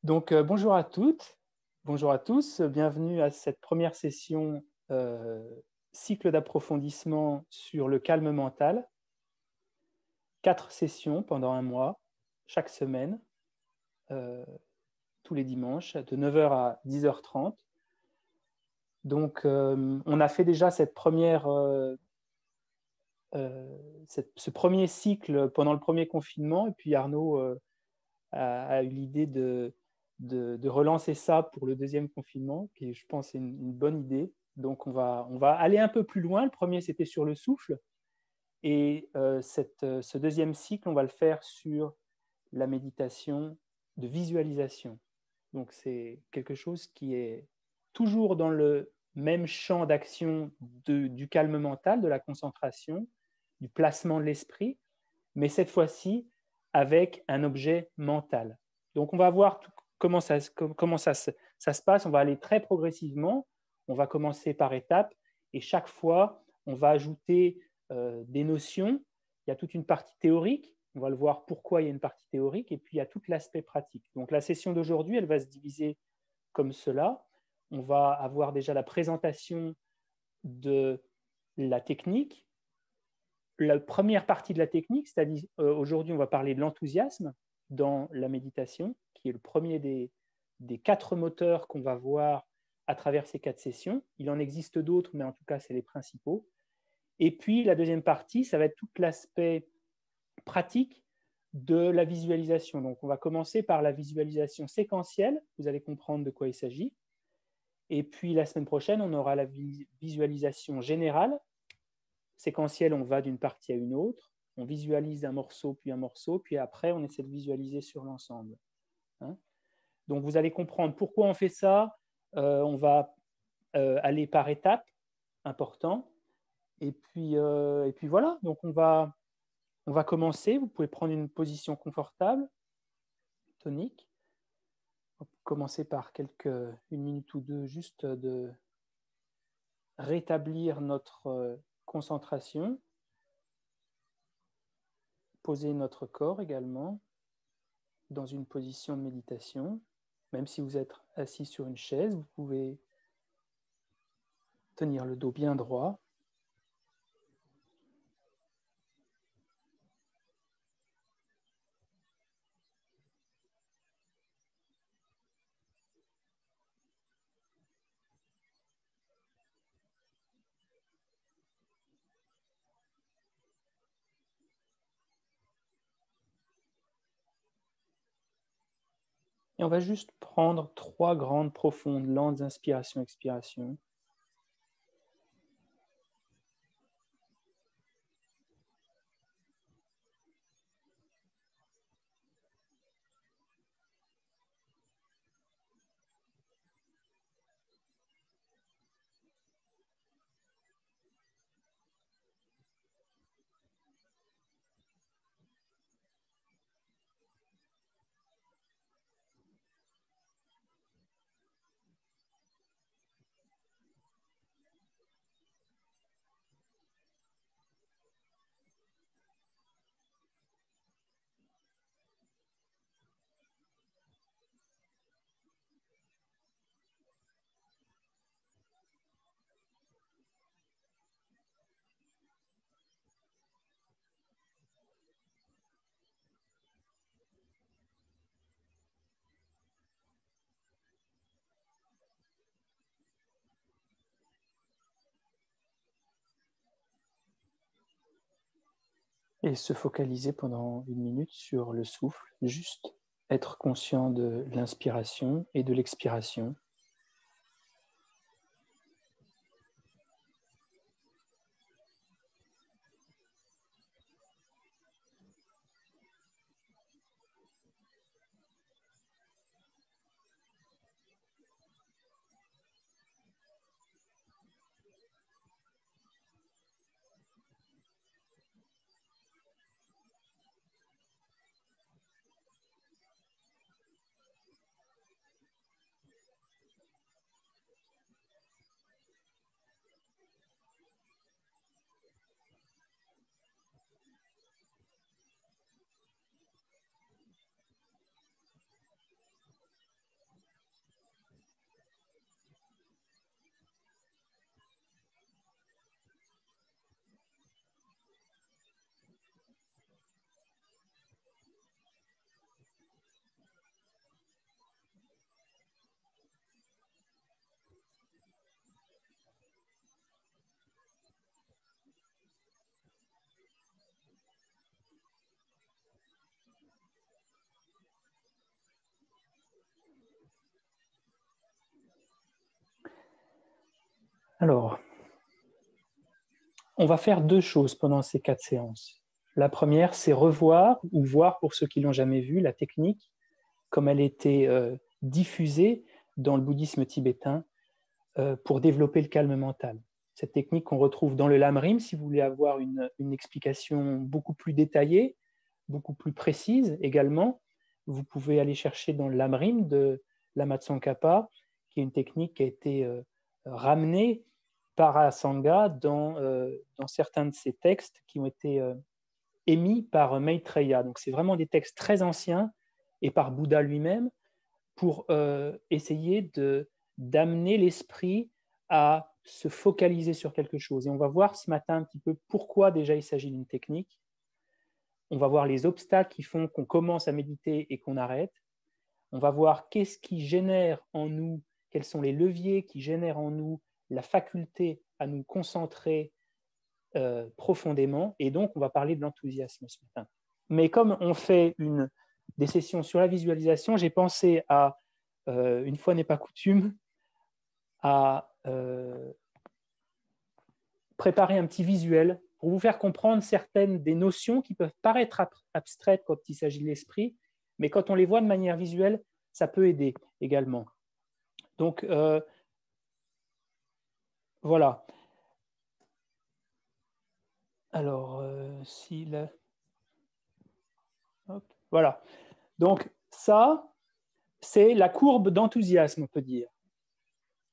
Donc, bonjour à toutes, bonjour à tous, bienvenue à cette première session cycle d'approfondissement sur le calme mental. 4 sessions pendant un mois, chaque semaine, tous les dimanches, de 9 h à 10 h 30. Donc, on a fait déjà ce premier cycle pendant le premier confinement, et puis Arnaud a eu l'idée de relancer ça pour le deuxième confinement, qui je pense est une bonne idée. Donc, on va aller un peu plus loin. Le premier, c'était sur le souffle. Et ce deuxième cycle, on va le faire sur la méditation de visualisation. Donc, c'est quelque chose qui est toujours dans le même champ d'action du calme mental, de la concentration, du placement de l'esprit, mais cette fois-ci avec un objet mental. Donc, on va voir comment ça se passe. On va aller très progressivement. On va commencer par étapes et chaque fois, on va ajouter des notions. Il y a toute une partie théorique. On va le voir pourquoi il y a une partie théorique et puis il y a tout l'aspect pratique. Donc, la session d'aujourd'hui, elle va se diviser comme cela. On va avoir déjà la présentation de la technique, la première partie de la technique, c'est-à-dire aujourd'hui on va parler de l'enthousiasme dans la méditation, qui est le premier des 4 moteurs qu'on va voir à travers ces 4 sessions. Il en existe d'autres, mais en tout cas c'est les principaux. Et puis la deuxième partie, ça va être tout l'aspect pratique de la visualisation. Donc on va commencer par la visualisation séquentielle, vous allez comprendre de quoi il s'agit. Et puis la semaine prochaine, on aura la visualisation générale. Séquentielle, on va d'une partie à une autre, on visualise un morceau, puis après, on essaie de visualiser sur l'ensemble. Hein. Donc, vous allez comprendre pourquoi on fait ça. On va aller par étapes, important. Et puis voilà, donc on va commencer. Vous pouvez prendre une position confortable, tonique. On va commencer par une minute ou deux, juste de rétablir notre concentration. Poser notre corps également dans une position de méditation. Même si vous êtes assis sur une chaise, vous pouvez tenir le dos bien droit. Et on va juste prendre 3 grandes, profondes, lentes inspirations-expirations. Et se focaliser pendant 1 minute sur le souffle, juste être conscient de l'inspiration et de l'expiration. Alors, on va faire 2 choses pendant ces 4 séances. La première, c'est revoir ou voir, pour ceux qui ne l'ont jamais vu, la technique, comme elle était diffusée dans le bouddhisme tibétain pour développer le calme mental. Cette technique qu'on retrouve dans le Lamrim, si vous voulez avoir une explication beaucoup plus détaillée, beaucoup plus précise également, vous pouvez aller chercher dans le Lamrim de Lama Tsongkhapa, qui est une technique qui a été ramenée par Asanga dans certains de ses textes qui ont été émis par Maitreya. Donc c'est vraiment des textes très anciens et par Bouddha lui-même pour essayer d'amener l'esprit à se focaliser sur quelque chose. Et on va voir ce matin un petit peu pourquoi déjà il s'agit d'une technique. On va voir les obstacles qui font qu'on commence à méditer et qu'on arrête. On va voir qu'est-ce qui génère en nous, quels sont les leviers qui génèrent en nous la faculté à nous concentrer profondément. Et donc, on va parler de l'enthousiasme ce matin. Mais comme on fait des sessions sur la visualisation, j'ai pensé à, une fois n'est pas coutume, à préparer un petit visuel pour vous faire comprendre certaines des notions qui peuvent paraître abstraites quand il s'agit de l'esprit, mais quand on les voit de manière visuelle, ça peut aider également. Donc, voilà. Alors, voilà. Donc, ça, c'est la courbe d'enthousiasme, on peut dire.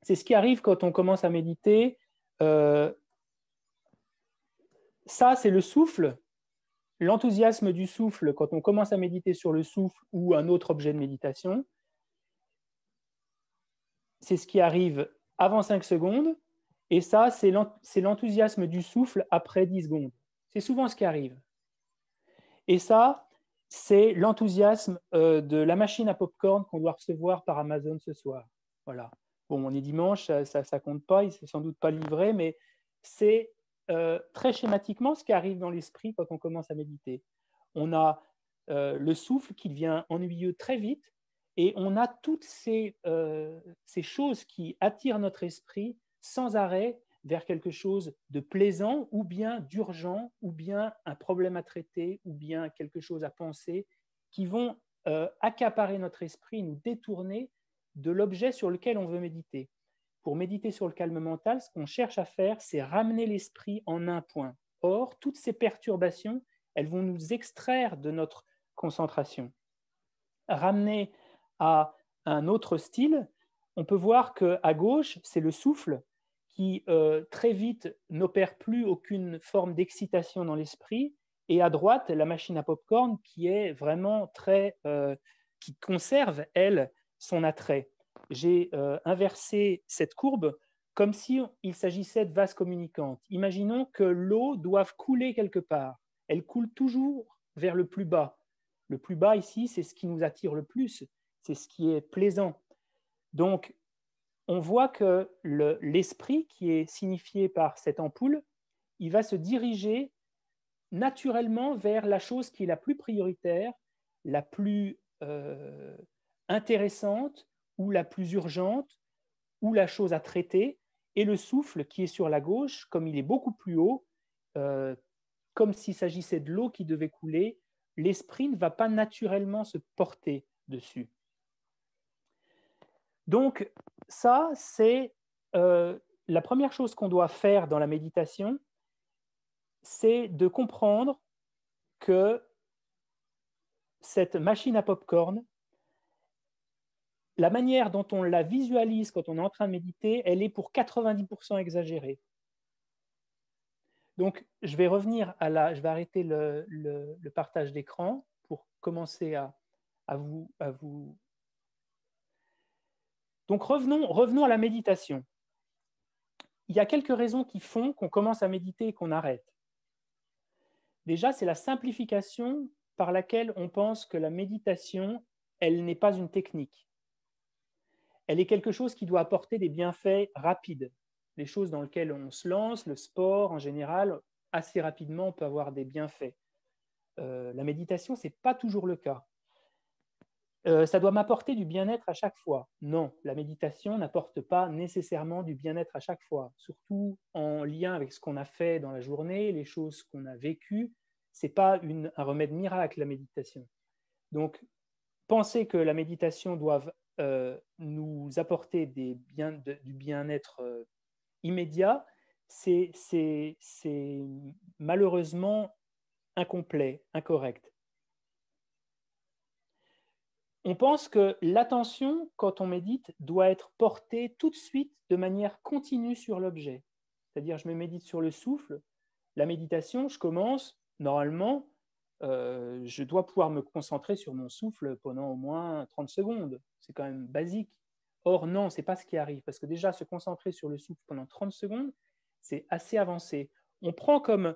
C'est ce qui arrive quand on commence à méditer. Ça, c'est le souffle. L'enthousiasme du souffle, quand on commence à méditer sur le souffle ou un autre objet de méditation, c'est ce qui arrive avant 5 secondes. Et ça, c'est l'enthousiasme du souffle après 10 secondes. C'est souvent ce qui arrive. Et ça, c'est l'enthousiasme de la machine à popcorn qu'on doit recevoir par Amazon ce soir. Voilà. Bon, on est dimanche, ça ne compte pas, il ne s'est sans doute pas livré, mais c'est très schématiquement ce qui arrive dans l'esprit quand on commence à méditer. On a le souffle qui devient ennuyeux très vite et on a toutes ces choses qui attirent notre esprit sans arrêt vers quelque chose de plaisant ou bien d'urgent ou bien un problème à traiter ou bien quelque chose à penser qui vont accaparer notre esprit, nous détourner de l'objet sur lequel on veut méditer. Pour méditer sur le calme mental, ce qu'on cherche à faire, c'est ramener l'esprit en un point. Or, toutes ces perturbations, elles vont nous extraire de notre concentration. Ramener à un autre style, on peut voir qu'à gauche, c'est le souffle qui très vite n'opère plus aucune forme d'excitation dans l'esprit, et à droite, la machine à popcorn qui est vraiment qui conserve, elle, son attrait. J'ai inversé cette courbe comme s'il s'agissait de vases communicantes. Imaginons que l'eau doive couler quelque part. Elle coule toujours vers le plus bas. Le plus bas ici, c'est ce qui nous attire le plus, c'est ce qui est plaisant. Donc, on voit que l'esprit qui est signifié par cette ampoule, il va se diriger naturellement vers la chose qui est la plus prioritaire, la plus intéressante ou la plus urgente ou la chose à traiter. Et le souffle qui est sur la gauche, comme il est beaucoup plus haut, comme s'il s'agissait de l'eau qui devait couler, l'esprit ne va pas naturellement se porter dessus. Donc, ça, c'est la première chose qu'on doit faire dans la méditation, c'est de comprendre que cette machine à popcorn, la manière dont on la visualise quand on est en train de méditer, elle est pour 90% exagérée. Donc, je vais revenir je vais arrêter le partage d'écran pour commencer à vous. Donc, revenons à la méditation. Il y a quelques raisons qui font qu'on commence à méditer et qu'on arrête. Déjà, c'est la simplification par laquelle on pense que la méditation, elle n'est pas une technique. Elle est quelque chose qui doit apporter des bienfaits rapides. Les choses dans lesquelles on se lance, le sport en général, assez rapidement, on peut avoir des bienfaits. La méditation, ce n'est pas toujours le cas. Ça doit m'apporter du bien-être à chaque fois. Non, la méditation n'apporte pas nécessairement du bien-être à chaque fois, surtout en lien avec ce qu'on a fait dans la journée, les choses qu'on a vécues. Ce n'est pas un remède miracle, la méditation. Donc, penser que la méditation doit nous apporter du bien-être immédiat, c'est malheureusement incomplet, incorrect. On pense que l'attention, quand on médite, doit être portée tout de suite de manière continue sur l'objet. C'est-à-dire, je me médite sur le souffle. La méditation, je commence, normalement, je dois pouvoir me concentrer sur mon souffle pendant au moins 30 secondes. C'est quand même basique. Or, non, ce n'est pas ce qui arrive. Parce que déjà, se concentrer sur le souffle pendant 30 secondes, c'est assez avancé. On prend comme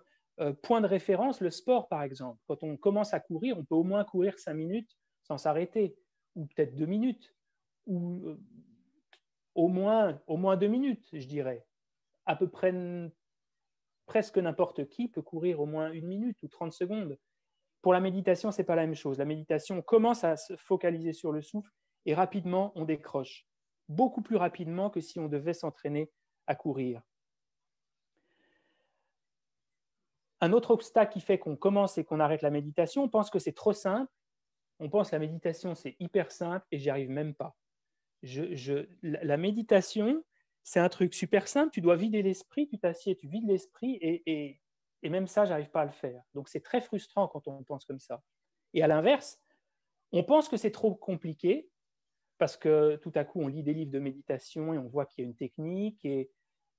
point de référence le sport, par exemple. Quand on commence à courir, on peut au moins courir 5 minutes sans s'arrêter, ou peut-être 2 minutes, ou au moins 2 minutes, je dirais. À peu près, presque n'importe qui peut courir au moins 1 minute ou 30 secondes. Pour la méditation, ce n'est pas la même chose. La méditation, on commence à se focaliser sur le souffle et rapidement, on décroche. Beaucoup plus rapidement que si on devait s'entraîner à courir. Un autre obstacle qui fait qu'on commence et qu'on arrête la méditation, on pense que c'est trop simple. On pense que la méditation, c'est hyper simple et j'y arrive même pas. La méditation, c'est un truc super simple. Tu dois vider l'esprit, tu t'assieds, tu vides l'esprit et même ça, j'arrive pas à le faire. Donc, c'est très frustrant quand on pense comme ça. Et à l'inverse, on pense que c'est trop compliqué parce que tout à coup, on lit des livres de méditation et on voit qu'il y a une technique et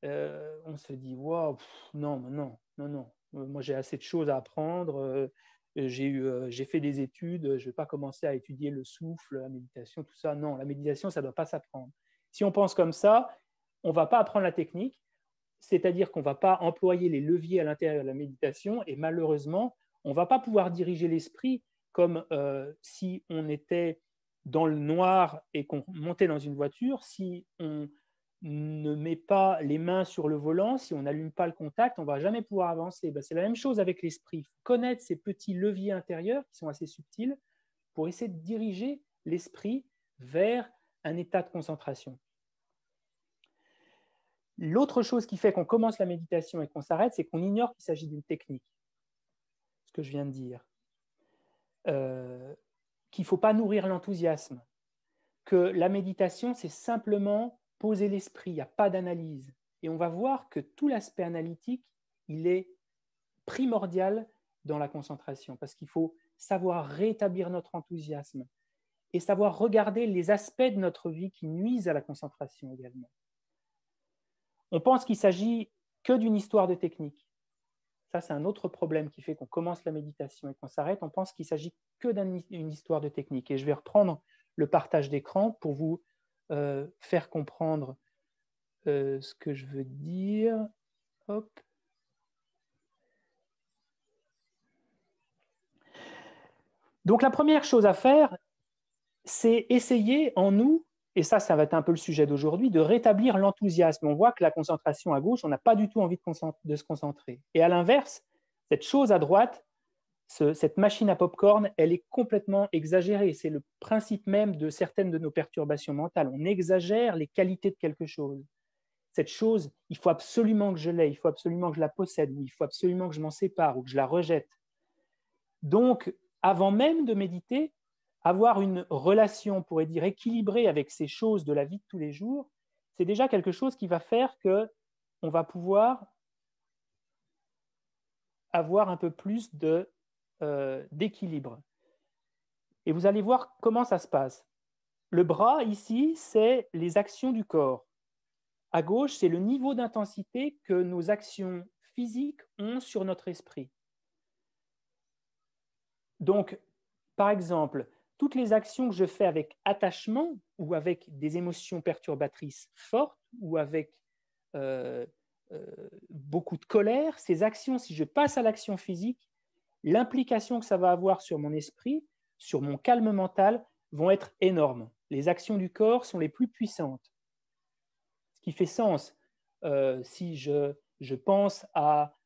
on se dit, waouh, non, non, non, non. Moi, j'ai assez de choses à apprendre. J'ai fait des études, je ne vais pas commencer à étudier le souffle, la méditation, tout ça. Non, la méditation, ça ne doit pas s'apprendre. Si on pense comme ça, on ne va pas apprendre la technique, c'est-à-dire qu'on ne va pas employer les leviers à l'intérieur de la méditation et malheureusement, on ne va pas pouvoir diriger l'esprit comme si on était dans le noir et qu'on montait dans une voiture. Si on ne met pas les mains sur le volant, si on n'allume pas le contact, on ne va jamais pouvoir avancer. Ben, c'est la même chose avec l'esprit. Il faut connaître ces petits leviers intérieurs qui sont assez subtils pour essayer de diriger l'esprit vers un état de concentration. L'autre chose qui fait qu'on commence la méditation et qu'on s'arrête, c'est qu'on ignore qu'il s'agit d'une technique. Ce que je viens de dire. Qu'il ne faut pas nourrir l'enthousiasme. Que la méditation, c'est simplement poser l'esprit, il n'y a pas d'analyse. Et on va voir que tout l'aspect analytique, il est primordial dans la concentration, parce qu'il faut savoir rétablir notre enthousiasme et savoir regarder les aspects de notre vie qui nuisent à la concentration également. On pense qu'il s'agit que d'une histoire de technique. Ça, c'est un autre problème qui fait qu'on commence la méditation et qu'on s'arrête. On pense qu'il s'agit que d'une histoire de technique. Et je vais reprendre le partage d'écran pour vous faire comprendre ce que je veux dire. Hop. Donc, la première chose à faire, c'est essayer en nous, et ça va être un peu le sujet d'aujourd'hui, de rétablir l'enthousiasme. On voit que la concentration à gauche, on n'a pas du tout envie de se concentrer. Et à l'inverse, cette chose à droite, cette machine à popcorn, elle est complètement exagérée. C'est le principe même de certaines de nos perturbations mentales. On exagère les qualités de quelque chose. Cette chose, il faut absolument que je l'aie, il faut absolument que je la possède, ou il faut absolument que je m'en sépare, ou que je la rejette. Donc, avant même de méditer, avoir une relation, on pourrait dire, équilibrée avec ces choses de la vie de tous les jours, c'est déjà quelque chose qui va faire qu'on va pouvoir avoir un peu plus d'équilibre. Et vous allez voir comment ça se passe. Le bras, ici, c'est les actions du corps. À gauche, c'est le niveau d'intensité que nos actions physiques ont sur notre esprit. Donc, par exemple, toutes les actions que je fais avec attachement ou avec des émotions perturbatrices fortes ou avec beaucoup de colère, ces actions, si je passe à l'action physique, l'implication que ça va avoir sur mon esprit, sur mon calme mental, vont être énormes. Les actions du corps sont les plus puissantes. Ce qui fait sens. Si je pense à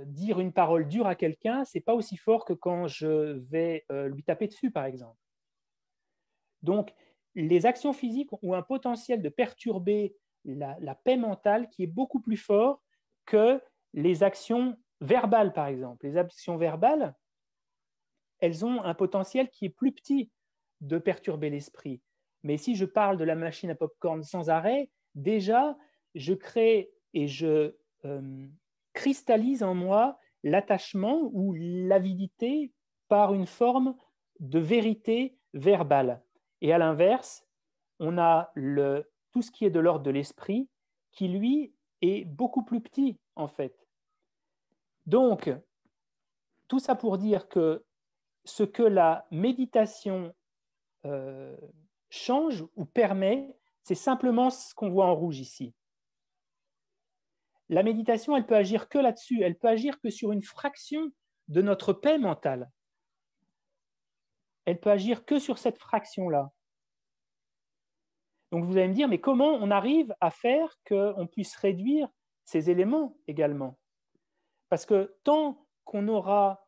dire une parole dure à quelqu'un, ce n'est pas aussi fort que quand je vais lui taper dessus, par exemple. Donc, les actions physiques ont un potentiel de perturber la paix mentale qui est beaucoup plus fort que les actions verbales, par exemple. Les actions verbales, elles ont un potentiel qui est plus petit de perturber l'esprit. Mais si je parle de la machine à popcorn sans arrêt, déjà, je crée et je cristallise en moi l'attachement ou l'avidité par une forme de vérité verbale. Et à l'inverse, on a tout ce qui est de l'ordre de l'esprit qui, lui, est beaucoup plus petit, en fait. Donc, tout ça pour dire que ce que la méditation change ou permet, c'est simplement ce qu'on voit en rouge ici. La méditation, elle peut agir que là-dessus, elle peut agir que sur une fraction de notre paix mentale. Elle peut agir que sur cette fraction-là. Donc vous allez me dire, mais comment on arrive à faire qu'on puisse réduire ces éléments également? Parce que tant qu'on aura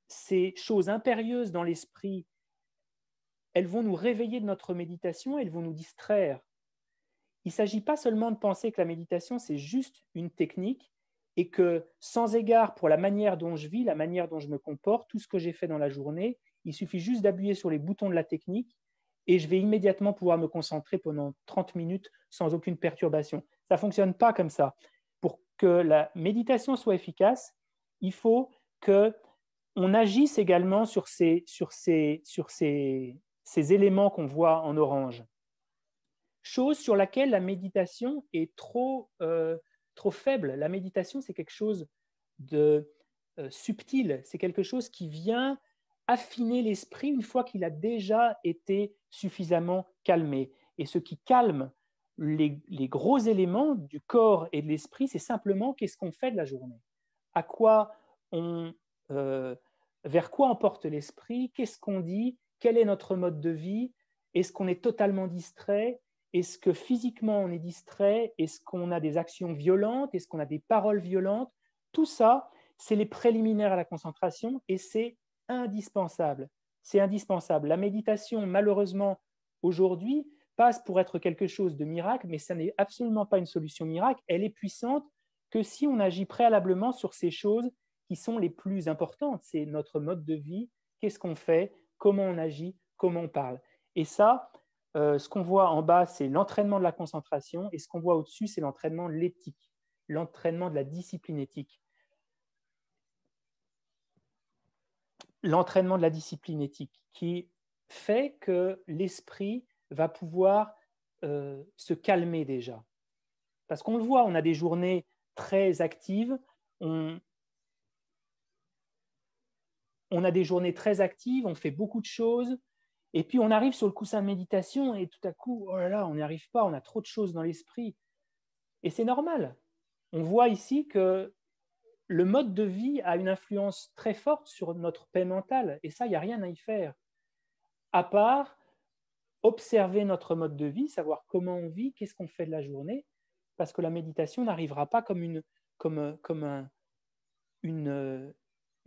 ces choses impérieuses dans l'esprit, elles vont nous réveiller de notre méditation, elles vont nous distraire. Il ne s'agit pas seulement de penser que la méditation, c'est juste une technique et que sans égard pour la manière dont je vis, la manière dont je me comporte, tout ce que j'ai fait dans la journée, il suffit juste d'appuyer sur les boutons de la technique et je vais immédiatement pouvoir me concentrer pendant 30 minutes sans aucune perturbation. Ça ne fonctionne pas comme ça. Pour que la méditation soit efficace, il faut qu'on agisse également sur ces éléments qu'on voit en orange. Chose sur laquelle la méditation est trop faible. La méditation, c'est quelque chose de subtil, c'est quelque chose qui vient affiner l'esprit une fois qu'il a déjà été suffisamment calmé. Et ce qui calme les gros éléments du corps et de l'esprit, c'est simplement qu'est-ce qu'on fait de la journée, vers quoi on porte l'esprit, qu'est-ce qu'on dit, quel est notre mode de vie, est-ce qu'on est totalement distrait, est-ce que physiquement on est distrait, est-ce qu'on a des actions violentes, est-ce qu'on a des paroles violentes. Tout ça, c'est les préliminaires à la concentration et c'est indispensable. C'est indispensable. La méditation, malheureusement, aujourd'hui, passe pour être quelque chose de miracle, mais ça n'est absolument pas une solution miracle. Elle est puissante que si on agit préalablement sur ces choses qui sont les plus importantes. C'est notre mode de vie, qu'est-ce qu'on fait, comment on agit, comment on parle. Et ça, ce qu'on voit en bas, c'est l'entraînement de la concentration, et ce qu'on voit au-dessus, c'est l'entraînement de l'éthique, l'entraînement de la discipline éthique. L'entraînement de la discipline éthique qui fait que l'esprit va pouvoir se calmer déjà. Parce qu'on le voit, on a des journées très actives, on a des journées très actives, on fait beaucoup de choses, et puis on arrive sur le coussin de méditation et tout à coup, oh là là, on n'y arrive pas, on a trop de choses dans l'esprit. Et c'est normal. On voit ici que le mode de vie a une influence très forte sur notre paix mentale, et ça, il n'y a rien à y faire. À part observer notre mode de vie, savoir comment on vit, qu'est-ce qu'on fait de la journée, parce que la méditation n'arrivera pas comme une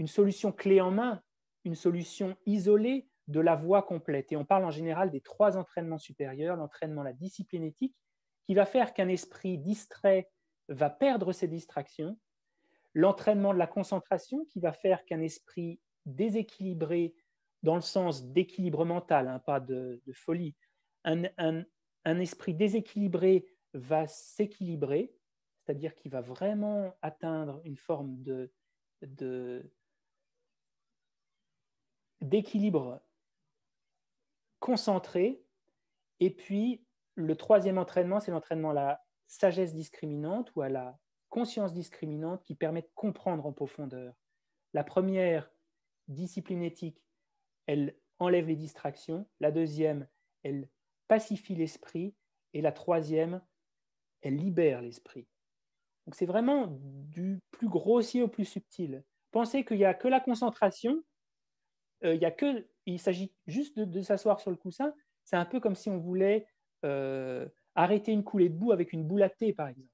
solution clé en main, une solution isolée de la voie complète. Et on parle en général des 3 entraînements supérieurs, l'entraînement, la discipline éthique, qui va faire qu'un esprit distrait va perdre ses distractions, l'entraînement de la concentration, qui va faire qu'un esprit déséquilibré, dans le sens d'équilibre mental, hein, pas de folie, un esprit déséquilibré va s'équilibrer, c'est-à-dire qu'il va vraiment atteindre une forme d'équilibre concentré. Et puis, le 3e entraînement, c'est l'entraînement à la sagesse discriminante ou à la conscience discriminante qui permet de comprendre en profondeur. La première, discipline éthique, elle enlève les distractions. La deuxième, elle pacifie l'esprit. Et la troisième, elle libère l'esprit. Donc c'est vraiment du plus grossier au plus subtil. Pensez qu'il n'y a que la concentration, il s'agit juste de s'asseoir sur le coussin. C'est un peu comme si on voulait arrêter une coulée de boue avec une boule à thé, par exemple.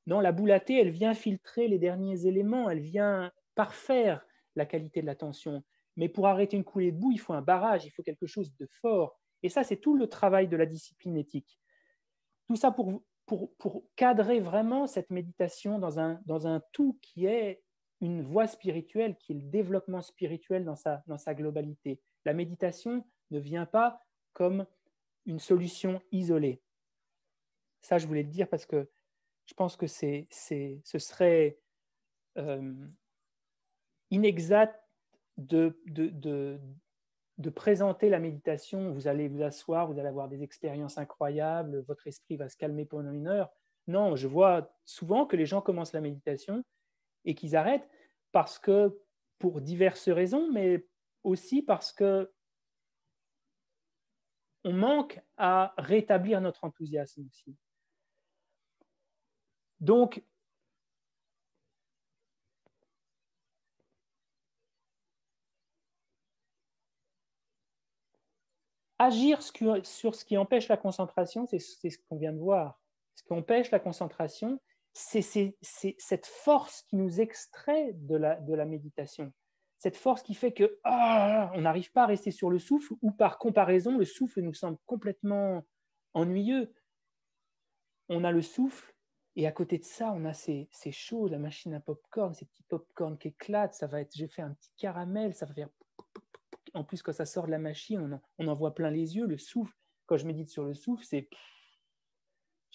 Non, la boule à thé, elle vient filtrer les derniers éléments, elle vient parfaire la qualité de l'attention. Mais pour arrêter une coulée de boue, il faut un barrage, il faut quelque chose de fort. Et ça, c'est tout le travail de la discipline éthique. Tout ça pour cadrer vraiment cette méditation dans un tout qui est une voie spirituelle, qui est le développement spirituel dans sa globalité. La méditation ne vient pas comme une solution isolée. Ça, je voulais le dire parce que je pense que ce serait inexact de présenter la méditation. Vous allez vous asseoir, vous allez avoir des expériences incroyables, votre esprit va se calmer pendant 1 heure. Non, je vois souvent que les gens commencent la méditation et qu'ils arrêtent parce que, pour diverses raisons, mais aussi parce que on manque à rétablir notre enthousiasme aussi. Donc, agir sur ce qui empêche la concentration, c'est ce qu'on vient de voir. Ce qui empêche la concentration, c'est cette force qui nous extrait de la méditation. Cette force qui fait que on n'arrive pas à rester sur le souffle, ou par comparaison, le souffle nous semble complètement ennuyeux. On a le souffle, et à côté de ça, on a ces choses, la machine à popcorn, ces petits popcorn qui éclatent, ça va être, j'ai fait un petit caramel, ça va faire... En plus, quand ça sort de la machine, on en voit plein les yeux. Le souffle, quand je médite sur le souffle, j'ai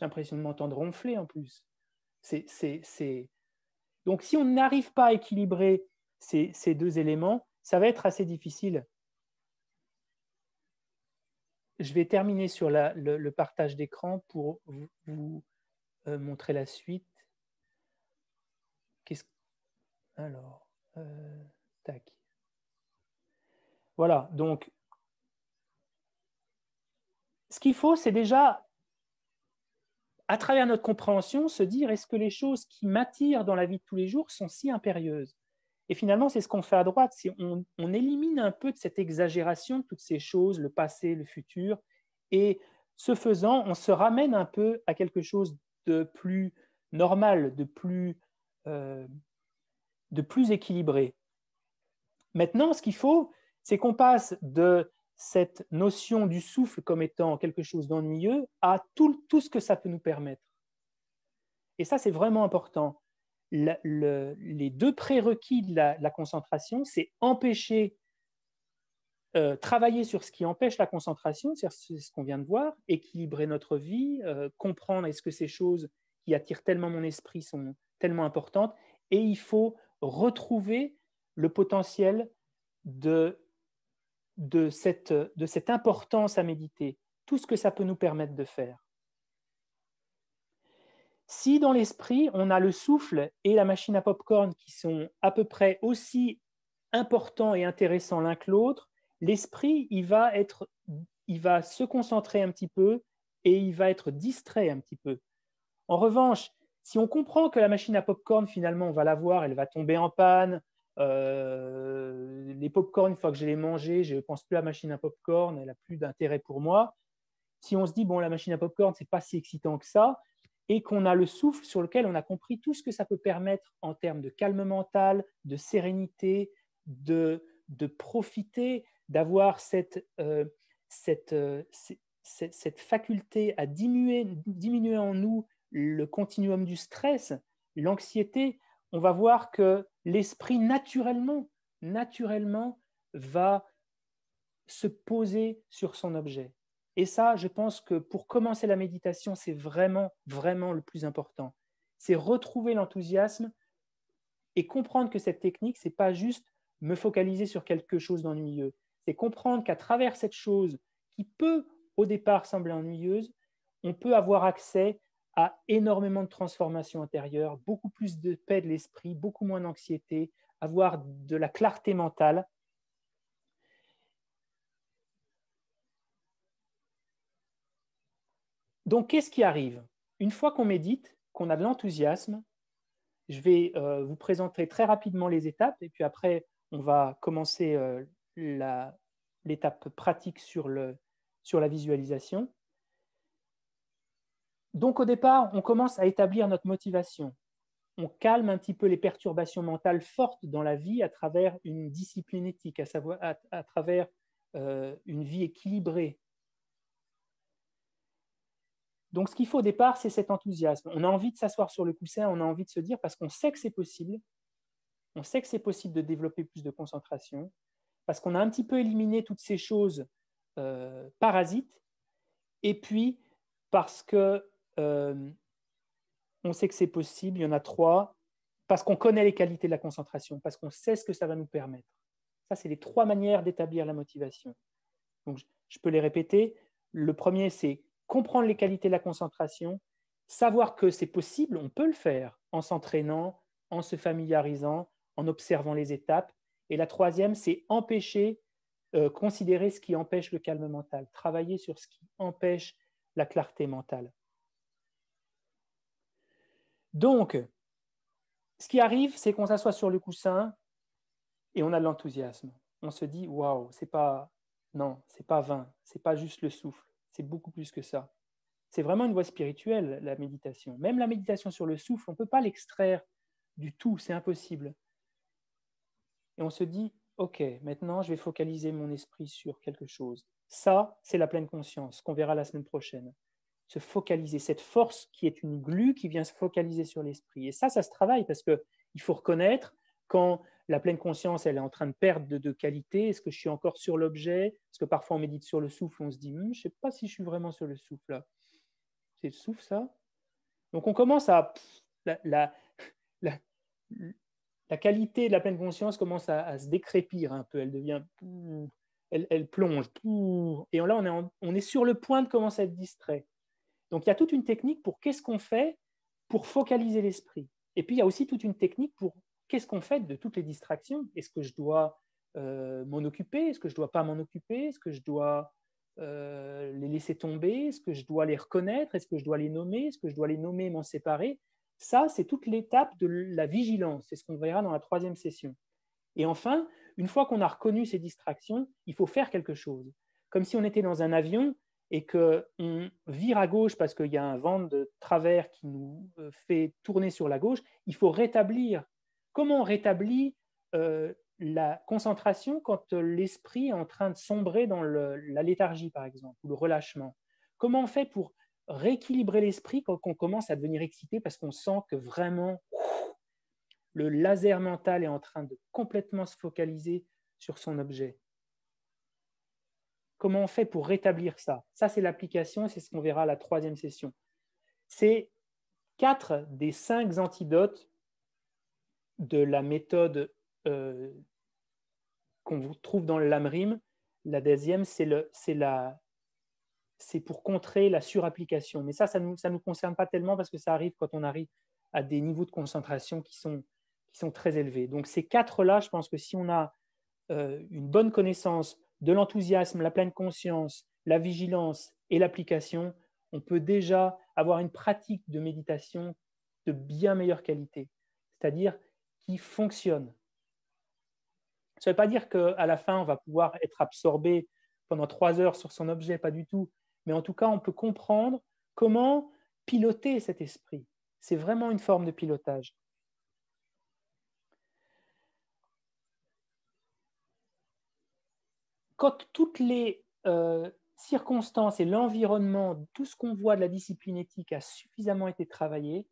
l'impression de m'entendre ronfler en plus. Donc, si on n'arrive pas à équilibrer ces deux éléments, ça va être assez difficile. Je vais terminer sur le partage d'écran pour vous montrer la suite. Alors, tac. Voilà, donc, ce qu'il faut, c'est déjà, à travers notre compréhension, se dire, est-ce que les choses qui m'attirent dans la vie de tous les jours sont si impérieuses? Et finalement, c'est ce qu'on fait à droite. Si on élimine un peu de cette exagération, toutes ces choses, le passé, le futur, et ce faisant, on se ramène un peu à quelque chose de plus normal, de plus équilibré. Maintenant, ce qu'il faut, c'est qu'on passe de cette notion du souffle comme étant quelque chose d'ennuyeux à tout ce que ça peut nous permettre. Et ça, c'est vraiment important. Les deux prérequis de la concentration, c'est travailler sur ce qui empêche la concentration, c'est ce qu'on vient de voir, équilibrer notre vie, comprendre est-ce que ces choses qui attirent tellement mon esprit sont tellement importantes, et il faut retrouver le potentiel de cette importance à méditer, tout ce que ça peut nous permettre de faire. Si dans l'esprit, on a le souffle et la machine à popcorn qui sont à peu près aussi importants et intéressants l'un que l'autre, l'esprit, il va se concentrer un petit peu et il va être distrait un petit peu. En revanche, si on comprend que la machine à popcorn, finalement, on va la voir, elle va tomber en panne, les popcorn, une fois que je les ai mangés, je ne pense plus à la machine à popcorn, elle n'a plus d'intérêt pour moi. Si on se dit, bon, la machine à popcorn, ce n'est pas si excitant que ça, et qu'on a le souffle sur lequel on a compris tout ce que ça peut permettre en termes de calme mental, de sérénité, de profiter, d'avoir cette faculté à diminuer en nous le continuum du stress, l'anxiété, on va voir que l'esprit naturellement va se poser sur son objet. Et ça, je pense que pour commencer la méditation, c'est vraiment, vraiment le plus important. C'est retrouver l'enthousiasme et comprendre que cette technique, ce n'est pas juste me focaliser sur quelque chose d'ennuyeux. C'est comprendre qu'à travers cette chose qui peut au départ sembler ennuyeuse, on peut avoir accès à énormément de transformations intérieures, beaucoup plus de paix de l'esprit, beaucoup moins d'anxiété, avoir de la clarté mentale. Donc, qu'est-ce qui arrive? Une fois qu'on médite, qu'on a de l'enthousiasme, je vais vous présenter très rapidement les étapes et puis après, on va commencer l'étape pratique sur la visualisation. Donc, au départ, on commence à établir notre motivation. on calme un petit peu les perturbations mentales fortes dans la vie à travers une discipline éthique, à savoir à travers une vie équilibrée. Donc, ce qu'il faut au départ, c'est cet enthousiasme. On a envie de s'asseoir sur le coussin, on a envie de se dire, parce qu'on sait que c'est possible, on sait que c'est possible de développer plus de concentration, parce qu'on a un petit peu éliminé toutes ces choses parasites, et puis parce que on sait que c'est possible, il y en a 3, parce qu'on connaît les qualités de la concentration, parce qu'on sait ce que ça va nous permettre. Ça, c'est les 3 manières d'établir la motivation. Donc, je peux les répéter. Le premier, c'est comprendre les qualités de la concentration, savoir que c'est possible, on peut le faire en s'entraînant, en se familiarisant, en observant les étapes. Et la troisième, c'est considérer ce qui empêche le calme mental, travailler sur ce qui empêche la clarté mentale. Donc, ce qui arrive, c'est qu'on s'assoit sur le coussin et on a de l'enthousiasme. On se dit, waouh, c'est pas vain, c'est pas juste le souffle, c'est beaucoup plus que ça. C'est vraiment une voie spirituelle, la méditation. Même la méditation sur le souffle, on ne peut pas l'extraire du tout, c'est impossible. Et on se dit, ok, maintenant je vais focaliser mon esprit sur quelque chose. Ça, c'est la pleine conscience, qu'on verra la semaine prochaine. Se focaliser, cette force qui est une glu qui vient se focaliser sur l'esprit. Et ça se travaille parce qu'il faut reconnaître quand la pleine conscience elle est en train de perdre de qualité. Est-ce que je suis encore sur l'objet? Parce que parfois on médite sur le souffle, on se dit, je ne sais pas si je suis vraiment sur le souffle là. C'est le souffle ça? Donc on commence à... La qualité de la pleine conscience commence à se décrépir un peu. Elle devient... Elle plonge. Et là, on est sur le point de commencer à être distrait. Donc, il y a toute une technique pour qu'est-ce qu'on fait pour focaliser l'esprit. Et puis, il y a aussi toute une technique pour qu'est-ce qu'on fait de toutes les distractions. Est-ce que je dois m'en occuper? Est-ce que je ne dois pas m'en occuper? Est-ce que je dois les laisser tomber? Est-ce que je dois les reconnaître? Est-ce que je dois les nommer? Est-ce que je dois les nommer et m'en séparer? Ça, c'est toute l'étape de la vigilance. C'est ce qu'on verra dans la 3e session. Et enfin, une fois qu'on a reconnu ces distractions, il faut faire quelque chose. Comme si on était dans un avion et qu'on vire à gauche parce qu'il y a un vent de travers qui nous fait tourner sur la gauche, il faut rétablir. Comment on rétablit la concentration quand l'esprit est en train de sombrer dans la léthargie, par exemple, ou le relâchement? Comment on fait pour rééquilibrer l'esprit quand on commence à devenir excité parce qu'on sent que vraiment le laser mental est en train de complètement se focaliser sur son objet? Comment on fait pour rétablir ça? Ça, c'est l'application et c'est ce qu'on verra à la 3e session. C'est 4 des 5 antidotes de la méthode qu'on vous trouve dans le Lamrim. La 2e, c'est pour contrer la surapplication. Mais ça nous concerne pas tellement parce que ça arrive quand on arrive à des niveaux de concentration qui sont très élevés. Donc ces 4-là, je pense que si on a une bonne connaissance de l'enthousiasme, la pleine conscience, la vigilance et l'application, on peut déjà avoir une pratique de méditation de bien meilleure qualité, c'est-à-dire qui fonctionne. Ça ne veut pas dire qu'à la fin, on va pouvoir être absorbé pendant 3 heures sur son objet, pas du tout. Mais en tout cas, on peut comprendre comment piloter cet esprit. C'est vraiment une forme de pilotage. Quand toutes les circonstances et l'environnement, tout ce qu'on voit de la discipline éthique a suffisamment été travaillé,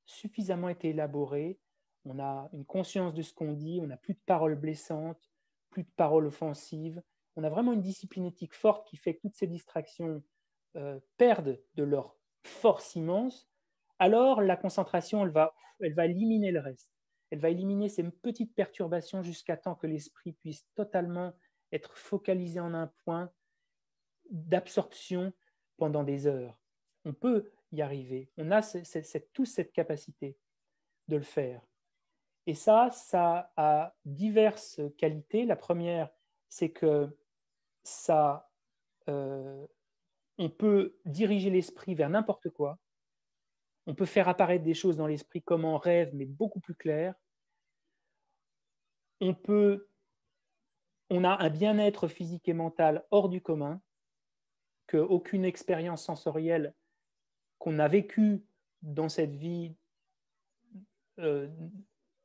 suffisamment été élaboré, on a une conscience de ce qu'on dit, on n'a plus de paroles blessantes, plus de paroles offensives, on a vraiment une discipline éthique forte qui fait que toutes ces distractions perdent de leur force immense, alors la concentration, elle va éliminer le reste. Elle va éliminer ces petites perturbations jusqu'à temps que l'esprit puisse totalement être focalisé en un point d'absorption pendant des heures. On peut y arriver. On a tous cette capacité de le faire. Et ça a diverses qualités. La première, c'est que on peut diriger l'esprit vers n'importe quoi. On peut faire apparaître des choses dans l'esprit comme en rêve, mais beaucoup plus clair. On a un bien-être physique et mental hors du commun, qu'aucune expérience sensorielle qu'on a vécue dans cette vie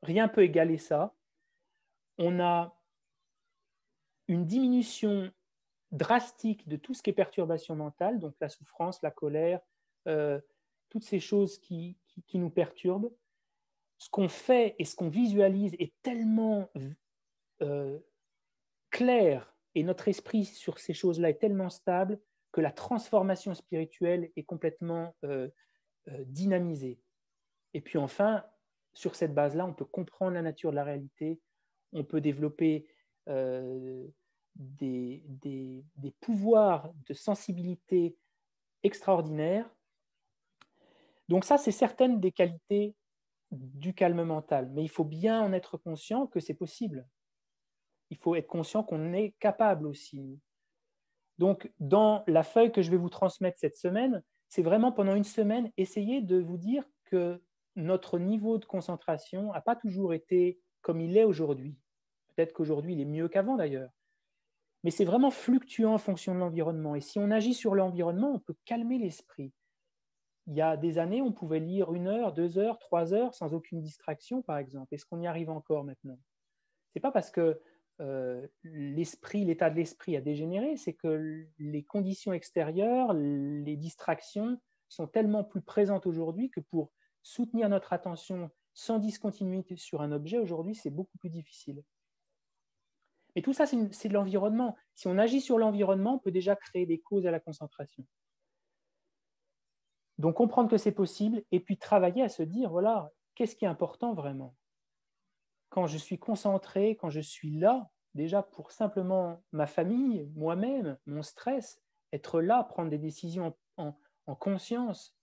rien ne peut égaler ça. On a une diminution drastique de tout ce qui est perturbation mentale, donc la souffrance, la colère, toutes ces choses qui nous perturbent. Ce qu'on fait et ce qu'on visualise est tellement clair et notre esprit sur ces choses-là est tellement stable que la transformation spirituelle est complètement dynamisée. Et puis enfin, sur cette base-là, on peut comprendre la nature de la réalité, on peut développer des pouvoirs de sensibilité extraordinaires. Donc ça, c'est certaines des qualités du calme mental. Mais il faut bien en être conscient que c'est possible. Il faut être conscient qu'on est capable aussi. Donc, dans la feuille que je vais vous transmettre cette semaine, c'est vraiment pendant une semaine, essayer de vous dire que notre niveau de concentration n'a pas toujours été comme il est aujourd'hui. Peut-être qu'aujourd'hui, il est mieux qu'avant d'ailleurs. Mais c'est vraiment fluctuant en fonction de l'environnement. Et si on agit sur l'environnement, on peut calmer l'esprit. Il y a des années, on pouvait lire 1 heure, 2 heures, 3 heures sans aucune distraction, par exemple. Est-ce qu'on y arrive encore maintenant? Ce n'est pas parce que l'état de l'esprit a dégénéré, c'est que les conditions extérieures, les distractions sont tellement plus présentes aujourd'hui que pour soutenir notre attention sans discontinuité sur un objet, aujourd'hui, c'est beaucoup plus difficile. Et tout ça, c'est de l'environnement. Si on agit sur l'environnement, on peut déjà créer des causes à la concentration. Donc, comprendre que c'est possible et puis travailler à se dire, voilà, qu'est-ce qui est important vraiment? Quand je suis concentré, quand je suis là, déjà pour simplement ma famille, moi-même, mon stress, être là, prendre des décisions en conscience.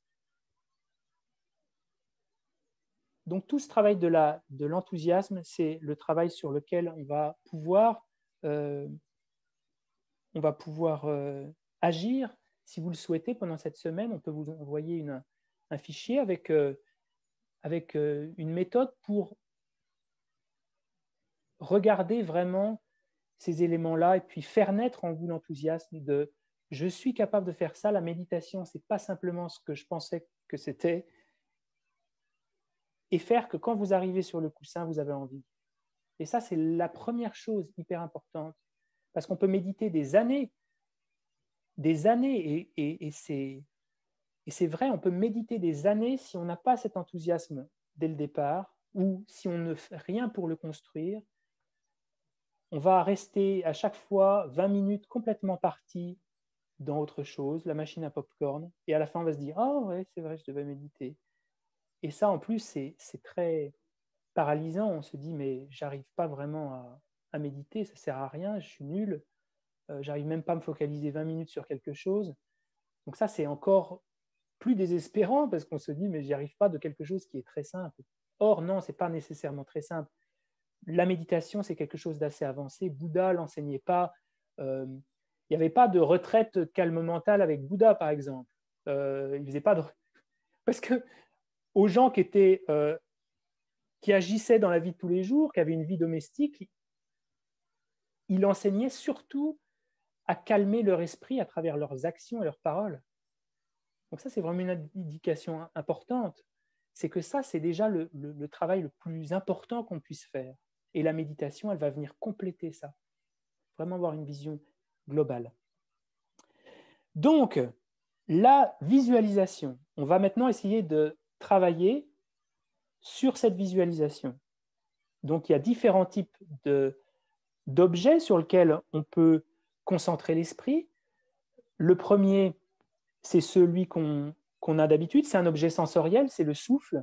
Donc tout ce travail de l'enthousiasme, c'est le travail sur lequel on va pouvoir agir. Si vous le souhaitez, pendant cette semaine, on peut vous envoyer un fichier avec une méthode pour regarder vraiment ces éléments-là et puis faire naître en vous l'enthousiasme de « je suis capable de faire ça ». La méditation, ce n'est pas simplement ce que je pensais que c'était, et faire que quand vous arrivez sur le coussin, vous avez envie. Et ça, c'est la première chose hyper importante, parce qu'on peut méditer des années, et c'est vrai, on peut méditer des années si on n'a pas cet enthousiasme dès le départ, ou si on ne fait rien pour le construire. On va rester à chaque fois 20 minutes complètement parti dans autre chose, la machine à popcorn, et à la fin, on va se dire « Ah ouais, c'est vrai, je devais méditer ». Et ça, en plus, c'est très paralysant. On se dit « Mais j'arrive pas vraiment à méditer, ça sert à rien, je suis nul, j'arrive même pas à me focaliser 20 minutes sur quelque chose ». Donc ça, c'est encore plus désespérant parce qu'on se dit « Mais j'y arrive pas de quelque chose qui est très simple ». Or, non, c'est pas nécessairement très simple. La méditation, c'est quelque chose d'assez avancé. Bouddha l'enseignait pas. Il n'y avait pas de retraite calme mental avec Bouddha, par exemple. Il faisait pas de... Parce que aux gens qui agissaient dans la vie de tous les jours, qui avaient une vie domestique, il enseignait surtout à calmer leur esprit à travers leurs actions et leurs paroles. Donc ça, c'est vraiment une indication importante. C'est que ça, c'est déjà le travail le plus important qu'on puisse faire. Et la méditation, elle va venir compléter ça. Vraiment avoir une vision globale. Donc, la visualisation. On va maintenant essayer de travailler sur cette visualisation. Donc, il y a différents types d'objets sur lesquels on peut concentrer l'esprit. Le premier, c'est celui qu'on a d'habitude, c'est un objet sensoriel, c'est le souffle,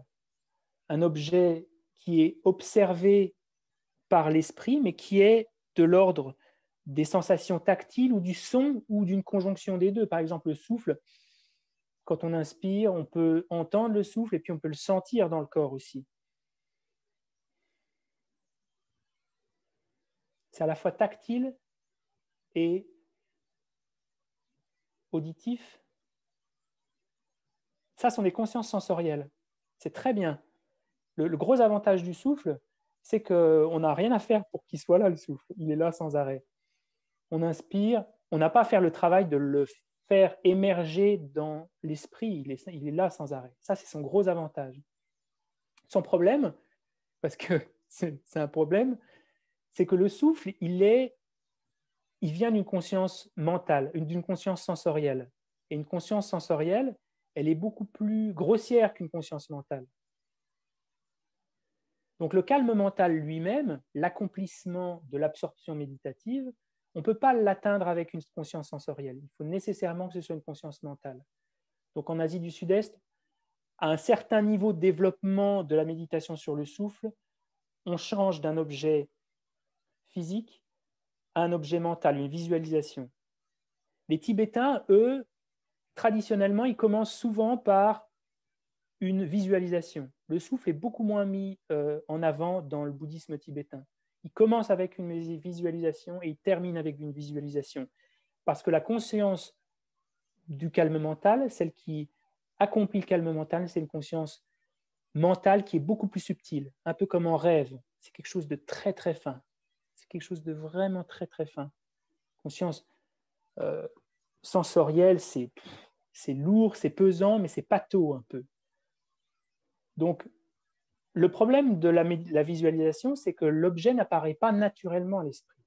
un objet qui est observé par l'esprit, mais qui est de l'ordre des sensations tactiles ou du son ou d'une conjonction des deux. Par exemple, le souffle, quand on inspire, on peut entendre le souffle et puis on peut le sentir dans le corps aussi. C'est à la fois tactile et auditif. Ça sont des consciences sensorielles. C'est très bien. Le gros avantage du souffle, c'est qu'on n'a rien à faire pour qu'il soit là, le souffle. Il est là sans arrêt. On inspire, on n'a pas à faire le travail de le faire émerger dans l'esprit. Il est là sans arrêt. Ça, c'est son gros avantage. Son problème, parce que c'est un problème, c'est que le souffle, il vient d'une conscience mentale, d'une conscience sensorielle. Et une conscience sensorielle, elle est beaucoup plus grossière qu'une conscience mentale. Donc le calme mental lui-même, l'accomplissement de l'absorption méditative, on ne peut pas l'atteindre avec une conscience sensorielle. Il faut nécessairement que ce soit une conscience mentale. Donc en Asie du Sud-Est, à un certain niveau de développement de la méditation sur le souffle, on change d'un objet physique à un objet mental, une visualisation. Les Tibétains, eux, traditionnellement, ils commencent souvent par une visualisation. Le souffle est beaucoup moins mis en avant dans le bouddhisme tibétain. Il commence avec une visualisation et il termine avec une visualisation. Parce que la conscience du calme mental, celle qui accomplit le calme mental, c'est une conscience mentale qui est beaucoup plus subtile, un peu comme en rêve. C'est quelque chose de très très fin. C'est quelque chose de vraiment très très fin. Conscience sensorielle, c'est lourd, c'est pesant, mais c'est pâteau un peu. Donc, le problème de la visualisation, c'est que l'objet n'apparaît pas naturellement à l'esprit.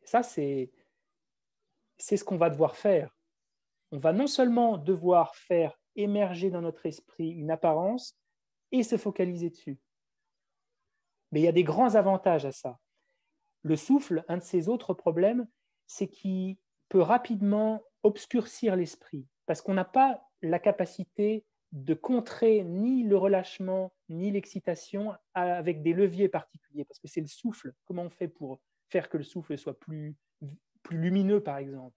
Ça, c'est ce qu'on va devoir faire. On va non seulement devoir faire émerger dans notre esprit une apparence et se focaliser dessus, mais il y a des grands avantages à ça. Le souffle, un de ses autres problèmes, c'est qu'il peut rapidement obscurcir l'esprit, parce qu'on n'a pas la capacité de contrer ni le relâchement, ni l'excitation avec des leviers particuliers, parce que c'est le souffle. Comment on fait pour faire que le souffle soit plus lumineux, par exemple?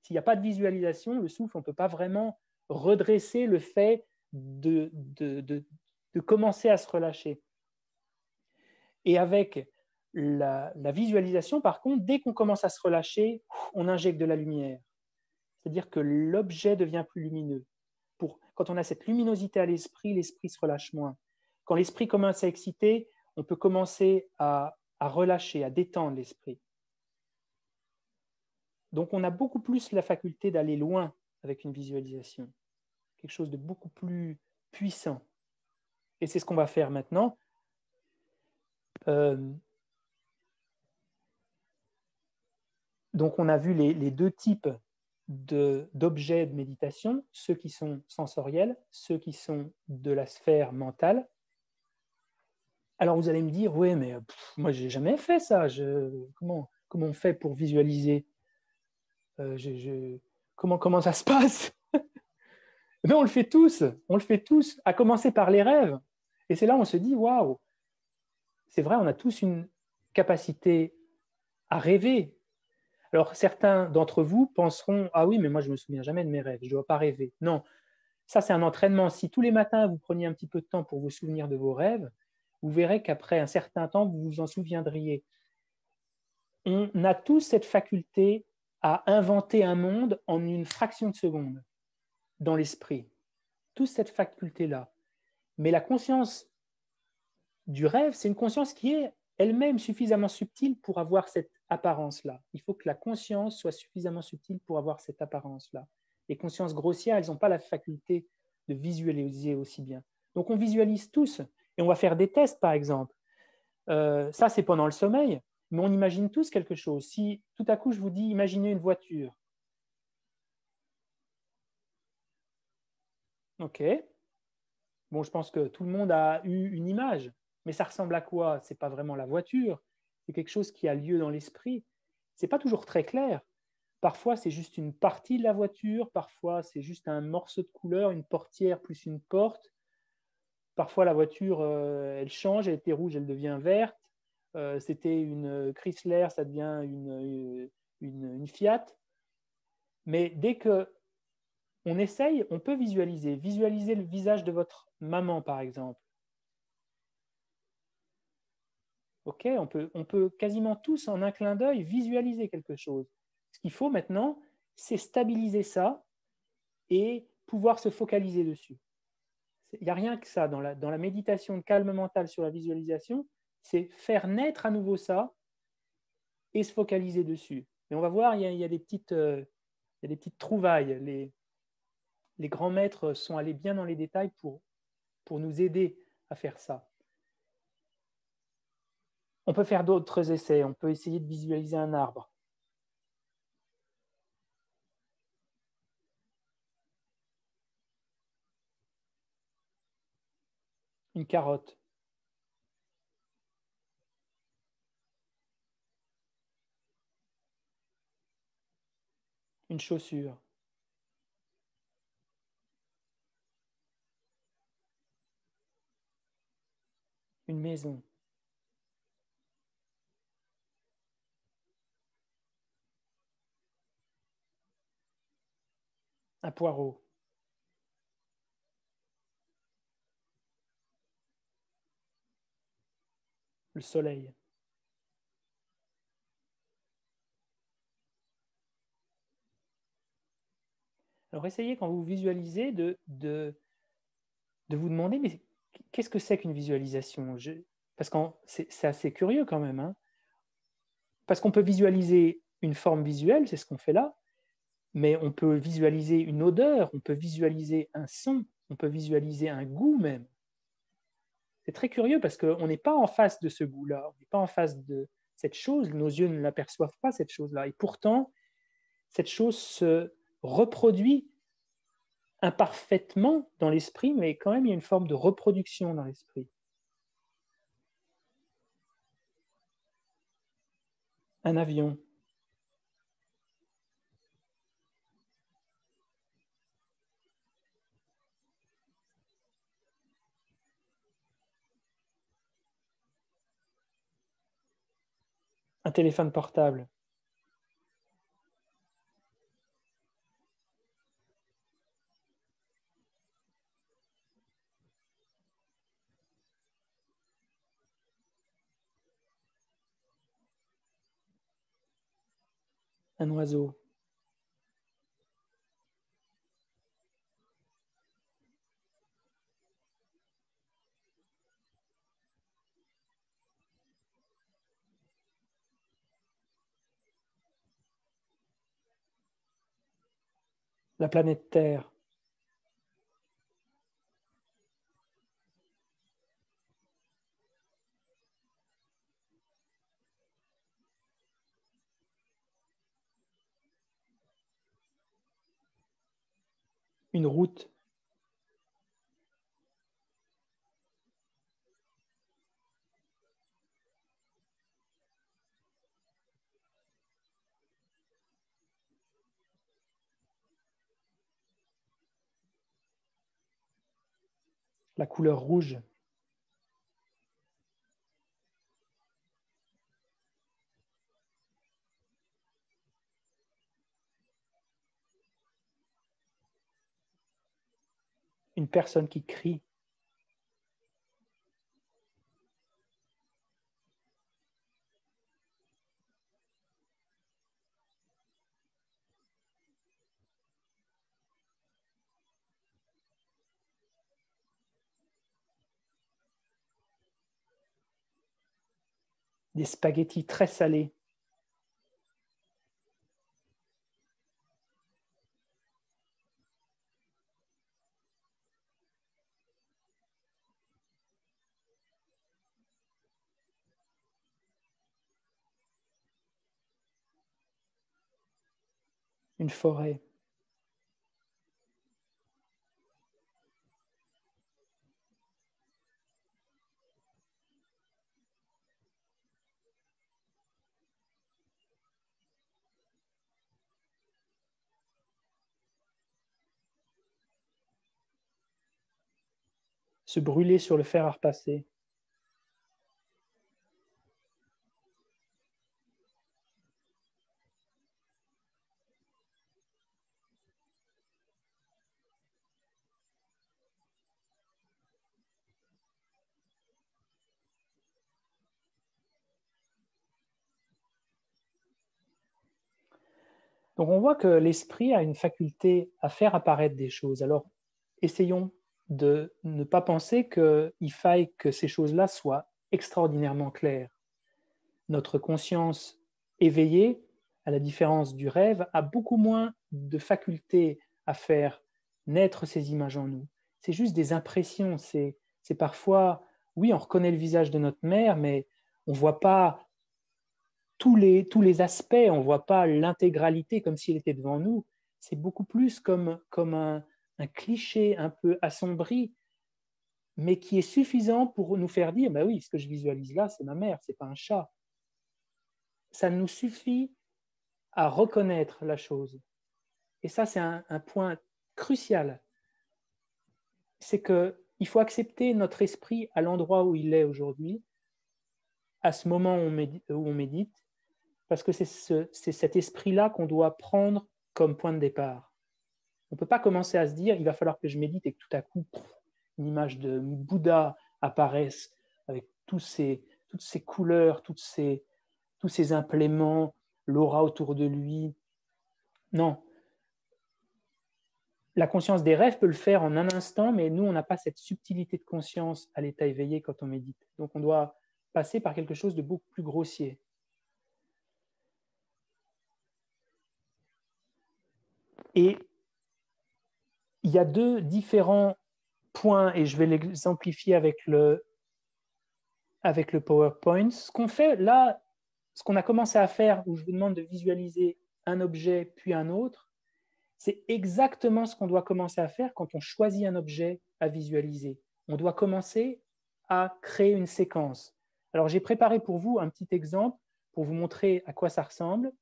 S'il n'y a pas de visualisation, le souffle, on ne peut pas vraiment redresser le fait de commencer à se relâcher. Et avec la visualisation, par contre, dès qu'on commence à se relâcher, on injecte de la lumière. C'est-à-dire que l'objet devient plus lumineux. Quand on a cette luminosité à l'esprit se relâche moins. Quand l'esprit commence à exciter, on peut commencer à relâcher, à détendre l'esprit. Donc on a beaucoup plus la faculté d'aller loin avec une visualisation. Quelque chose de beaucoup plus puissant. Et c'est ce qu'on va faire maintenant. Donc on a vu les deux types d'objets de méditation, ceux qui sont sensoriels, ceux qui sont de la sphère mentale. Alors vous allez me dire, oui, mais moi j'ai jamais fait ça. Comment on fait pour visualiser comment ça se passe? Mais on le fait tous, à commencer par les rêves. Et c'est là où on se dit, waouh, c'est vrai, on a tous une capacité à rêver. Alors certains d'entre vous penseront, ah oui, mais moi je ne me souviens jamais de mes rêves, je ne dois pas rêver. Non, ça c'est un entraînement. Si tous les matins vous preniez un petit peu de temps pour vous souvenir de vos rêves, vous verrez qu'après un certain temps, vous vous en souviendriez. On a tous cette faculté à inventer un monde en une fraction de seconde dans l'esprit. Tous cette faculté-là. Mais la conscience du rêve, c'est une conscience qui est elle-même suffisamment subtile pour avoir cette apparence-là. Il faut que la conscience soit suffisamment subtile pour avoir cette apparence-là. Les consciences grossières, elles n'ont pas la faculté de visualiser aussi bien. Donc on visualise tous et on va faire des tests, par exemple. Ça, c'est pendant le sommeil, mais on imagine tous quelque chose. Si tout à coup je vous dis, imaginez une voiture. OK. Bon, je pense que tout le monde a eu une image, mais ça ressemble à quoi? Ce n'est pas vraiment la voiture, c'est quelque chose qui a lieu dans l'esprit. Ce n'est pas toujours très clair. Parfois, c'est juste une partie de la voiture, parfois, c'est juste un morceau de couleur, une portière plus une porte. Parfois, la voiture, elle change, elle était rouge, elle devient verte. C'était une Chrysler, ça devient une Fiat. Mais dès que on essaye, on peut visualiser le visage de votre maman, par exemple. Ok, on peut quasiment tous, en un clin d'œil, visualiser quelque chose. Ce qu'il faut maintenant, c'est stabiliser ça et pouvoir se focaliser dessus. Il n'y a rien que ça dans la méditation de calme mental sur la visualisation, c'est faire naître à nouveau ça et se focaliser dessus. Mais on va voir, il y a des petites trouvailles. Les grands maîtres sont allés bien dans les détails pour nous aider à faire ça. On peut faire d'autres essais. On peut essayer de visualiser un arbre. Une carotte. Une chaussure. Une maison. Un poireau. Le soleil. Alors essayez, quand vous visualisez, de vous demander, mais qu'est-ce que c'est qu'une visualisation? Parce que c'est assez curieux quand même, hein. Parce qu'on peut visualiser une forme visuelle, c'est ce qu'on fait là, mais on peut visualiser une odeur, on peut visualiser un son, on peut visualiser un goût même. C'est très curieux parce qu'on n'est pas en face de ce goût-là, on n'est pas en face de cette chose, nos yeux ne l'aperçoivent pas, cette chose-là. Et pourtant, cette chose se reproduit imparfaitement dans l'esprit, mais quand même, il y a une forme de reproduction dans l'esprit. Un avion. Un téléphone portable. Un oiseau. La planète Terre. Une route. La couleur rouge. Une personne qui crie. Des spaghettis très salés. Une forêt. Se brûler sur le fer à repasser. Donc on voit que l'esprit a une faculté à faire apparaître des choses. Alors essayons de ne pas penser qu'il faille que ces choses-là soient extraordinairement claires. Notre conscience éveillée, à la différence du rêve, a beaucoup moins de faculté à faire naître ces images en nous. c'est juste des impressions. C'est parfois, oui, on reconnaît le visage de notre mère, mais on ne voit pas tous les aspects, on ne voit pas l'intégralité comme s'il était devant nous. C'est beaucoup plus comme un cliché un peu assombri, mais qui est suffisant pour nous faire dire, bah oui, ce que je visualise là, c'est ma mère, ce n'est pas un chat. Ça nous suffit à reconnaître la chose. Et ça, c'est un point crucial. C'est qu'il faut accepter notre esprit à l'endroit où il est aujourd'hui, à ce moment où on médite, parce que c'est cet esprit-là qu'on doit prendre comme point de départ. On ne peut pas commencer à se dire, il va falloir que je médite et que tout à coup, une image de Bouddha apparaisse avec toutes ces couleurs, tous ces impléments, l'aura autour de lui. Non. La conscience des rêves peut le faire en un instant, mais nous, on n'a pas cette subtilité de conscience à l'état éveillé quand on médite. Donc, on doit passer par quelque chose de beaucoup plus grossier. Et il y a deux différents points, et je vais l'exemplifier avec le PowerPoint. Ce qu'on fait là, ce qu'on a commencé à faire, où je vous demande de visualiser un objet puis un autre, c'est exactement ce qu'on doit commencer à faire quand on choisit un objet à visualiser. On doit commencer à créer une séquence. Alors, j'ai préparé pour vous un petit exemple pour vous montrer à quoi ça ressemble.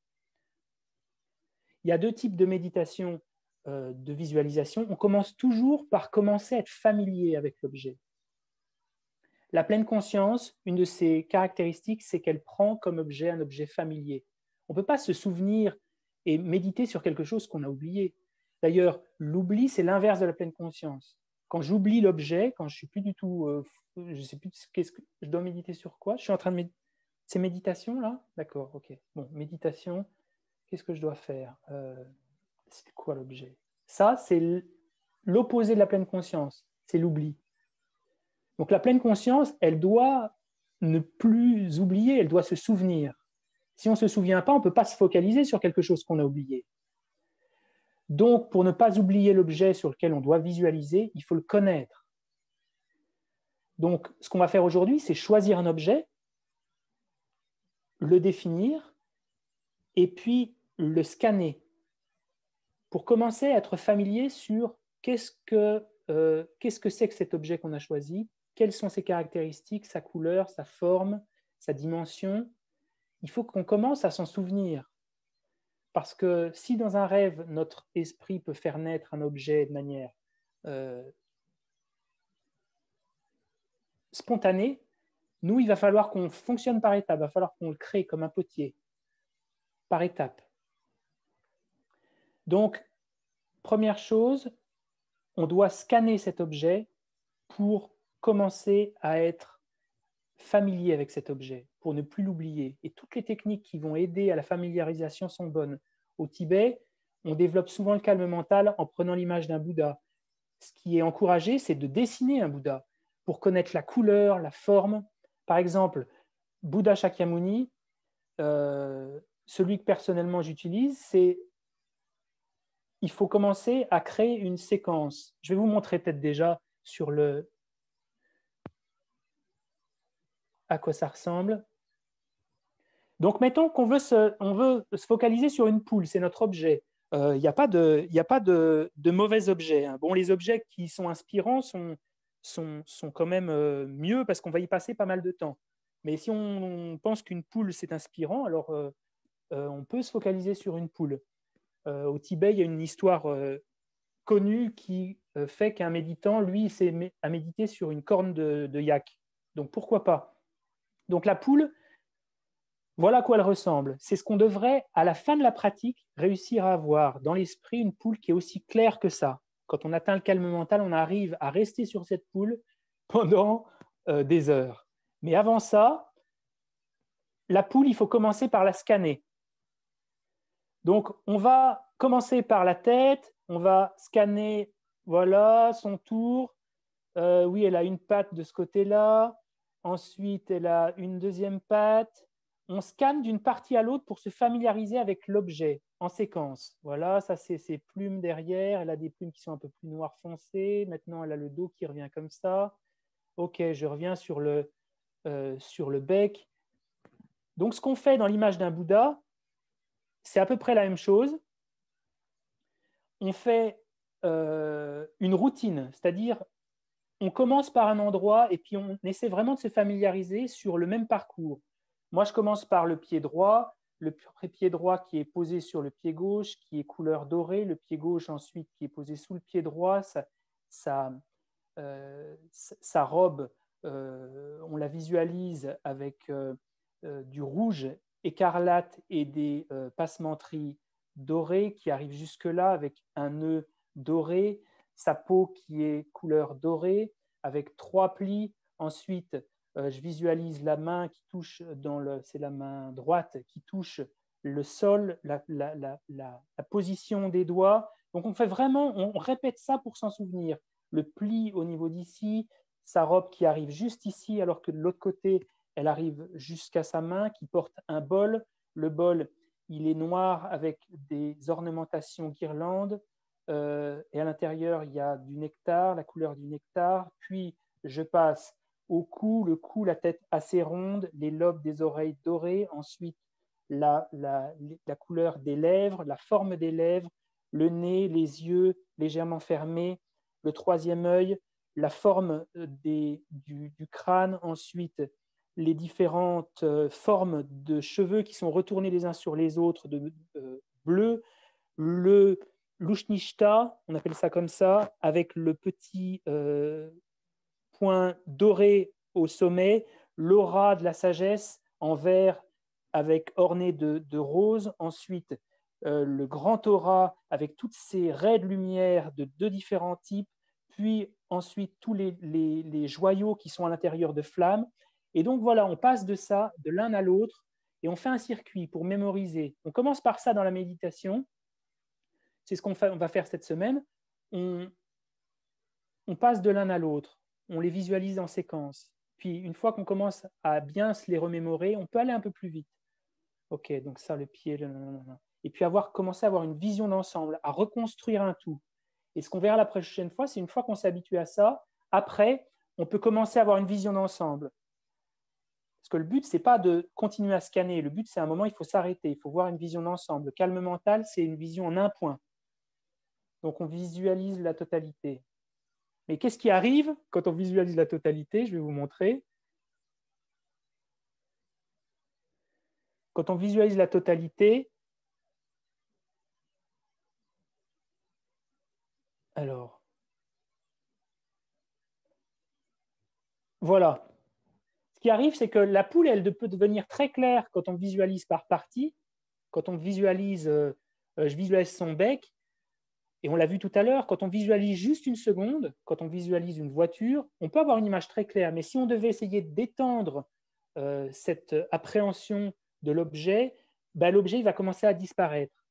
Il y a deux types de méditation, de visualisation. On commence toujours par commencer à être familier avec l'objet. La pleine conscience, une de ses caractéristiques, c'est qu'elle prend comme objet un objet familier. On ne peut pas se souvenir et méditer sur quelque chose qu'on a oublié. D'ailleurs, l'oubli, c'est l'inverse de la pleine conscience. Quand j'oublie l'objet, quand je ne suis plus du tout, je ne sais plus qu'est-ce que je dois méditer sur quoi. Je suis en train de méditer. C'est méditation là? D'accord, ok. Bon, méditation, qu'est-ce que je dois faire? C'est quoi l'objet? Ça, c'est l'opposé de la pleine conscience, c'est l'oubli. Donc la pleine conscience, elle doit ne plus oublier, elle doit se souvenir. Si on ne se souvient pas, on ne peut pas se focaliser sur quelque chose qu'on a oublié. Donc, pour ne pas oublier l'objet sur lequel on doit visualiser, il faut le connaître. Donc, ce qu'on va faire aujourd'hui, c'est choisir un objet, le définir, et puis le scanner pour commencer à être familier sur qu'est-ce que c'est que cet objet qu'on a choisi, quelles sont ses caractéristiques, sa couleur, sa forme, sa dimension. Il faut qu'on commence à s'en souvenir. Parce que si dans un rêve, notre esprit peut faire naître un objet de manière spontanée, nous, il va falloir qu'on fonctionne par étapes, il va falloir qu'on le crée comme un potier, par étapes. Donc, première chose, on doit scanner cet objet pour commencer à être familier avec cet objet, pour ne plus l'oublier. Et toutes les techniques qui vont aider à la familiarisation sont bonnes. Au Tibet, on développe souvent le calme mental en prenant l'image d'un Bouddha. Ce qui est encouragé, c'est de dessiner un Bouddha pour connaître la couleur, la forme. Par exemple, Bouddha Shakyamuni, celui que personnellement j'utilise, c'est il faut commencer à créer une séquence. Je vais vous montrer peut-être déjà sur à quoi ça ressemble. Donc, mettons qu'on veut on veut se focaliser sur une poule, c'est notre objet. Il n'y a pas de mauvais objets. Hein. Bon, les objets qui sont inspirants sont quand même mieux parce qu'on va y passer pas mal de temps. Mais si on pense qu'une poule, c'est inspirant, alors on peut se focaliser sur une poule. Au Tibet, il y a une histoire connue qui fait qu'un méditant, lui, s'est à méditer sur une corne de yak. Donc, pourquoi pas? Donc, la poule, voilà à quoi elle ressemble. C'est ce qu'on devrait, à la fin de la pratique, réussir à avoir dans l'esprit une poule qui est aussi claire que ça. Quand on atteint le calme mental, on arrive à rester sur cette poule pendant des heures. Mais avant ça, la poule, il faut commencer par la scanner. Donc, on va commencer par la tête, on va scanner, voilà, son tour. Oui, elle a une patte de ce côté-là. Ensuite, elle a une deuxième patte. On scanne d'une partie à l'autre pour se familiariser avec l'objet. en séquence. Voilà, ça c'est ses plumes derrière. Elle a des plumes qui sont un peu plus noires foncées. Maintenant, elle a le dos qui revient comme ça. OK, je reviens sur le bec. Donc, ce qu'on fait dans l'image d'un Bouddha, c'est à peu près la même chose. On fait une routine, c'est-à-dire on commence par un endroit et puis on essaie vraiment de se familiariser sur le même parcours. Moi, je commence par le pied droit, le pied droit qui est posé sur le pied gauche, qui est couleur dorée, le pied gauche ensuite qui est posé sous le pied droit, sa robe, on la visualise avec du rouge écarlate et des passementeries dorées qui arrivent jusque-là avec un nœud doré, sa peau qui est couleur dorée avec 3 plis. Ensuite, je visualise la main qui touche c'est la main droite qui touche le sol, la position des doigts. Donc on fait vraiment, on répète ça pour s'en souvenir. Le pli au niveau d'ici, sa robe qui arrive juste ici, alors que de l'autre côté, elle arrive jusqu'à sa main, qui porte un bol. Le bol, il est noir avec des ornementations guirlandes. Et à l'intérieur, il y a du nectar, la couleur du nectar. Puis, je passe au cou, le cou, la tête assez ronde, les lobes des oreilles dorées. Ensuite, la couleur des lèvres, la forme des lèvres, le nez, les yeux légèrement fermés, le troisième œil, la forme du crâne. Ensuite, les différentes formes de cheveux qui sont retournés les uns sur les autres de bleu, le l'Ushnishta, on appelle ça comme ça, avec le petit point doré au sommet, l'aura de la sagesse en vert avec orné de rose. Ensuite, le grand aura avec toutes ces raies de lumière de 2 différents types, puis ensuite tous les joyaux qui sont à l'intérieur de flammes. Et donc voilà, on passe de ça, de l'un à l'autre, et on fait un circuit pour mémoriser. On commence par ça dans la méditation. C'est ce qu'on va faire cette semaine. On passe de l'un à l'autre. On les visualise en séquence. Puis, une fois qu'on commence à bien se les remémorer, on peut aller un peu plus vite. OK, donc ça, le pied, et puis commencer à avoir une vision d'ensemble, à reconstruire un tout. Et ce qu'on verra la prochaine fois, c'est une fois qu'on s'est habitué à ça, après, on peut commencer à avoir une vision d'ensemble. Parce que le but, ce n'est pas de continuer à scanner. Le but, c'est à un moment, il faut s'arrêter, il faut voir une vision d'ensemble. Le calme mental, c'est une vision en un point. Donc, on visualise la totalité. Mais qu'est-ce qui arrive quand on visualise la totalité? Je vais vous montrer. Quand on visualise la totalité, alors, voilà. Ce qui arrive, c'est que la poule, elle peut devenir très claire quand on visualise par partie. Quand on visualise, je visualise son bec, et on l'a vu tout à l'heure, quand on visualise juste une seconde, quand on visualise une voiture, on peut avoir une image très claire. Mais si on devait essayer d'étendre cette appréhension de l'objet, ben, l'objet va commencer à disparaître.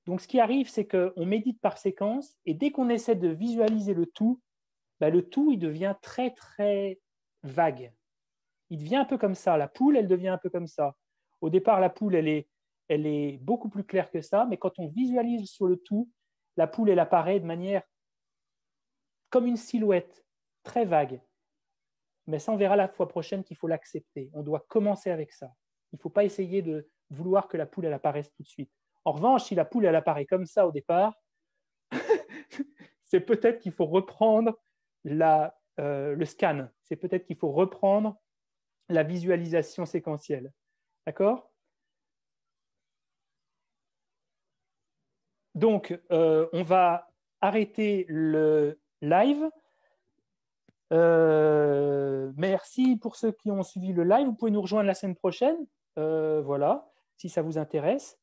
Donc, ce qui arrive, c'est qu'on médite par séquence, et dès qu'on essaie de visualiser le tout, ben, le tout, il devient très, très vague. Il devient un peu comme ça. La poule, elle devient un peu comme ça. Au départ, la poule, elle est beaucoup plus claire que ça, mais quand on visualise sur le tout, la poule, elle apparaît de manière comme une silhouette, très vague. Mais ça, on verra la fois prochaine qu'il faut l'accepter. On doit commencer avec ça. Il ne faut pas essayer de vouloir que la poule, elle apparaisse tout de suite. En revanche, si la poule, elle apparaît comme ça au départ, c'est peut-être qu'il faut reprendre le scan. C'est peut-être qu'il faut reprendre la visualisation séquentielle. D'accord? Donc, on va arrêter le live. Merci pour ceux qui ont suivi le live. Vous pouvez nous rejoindre la semaine prochaine. Voilà, si ça vous intéresse.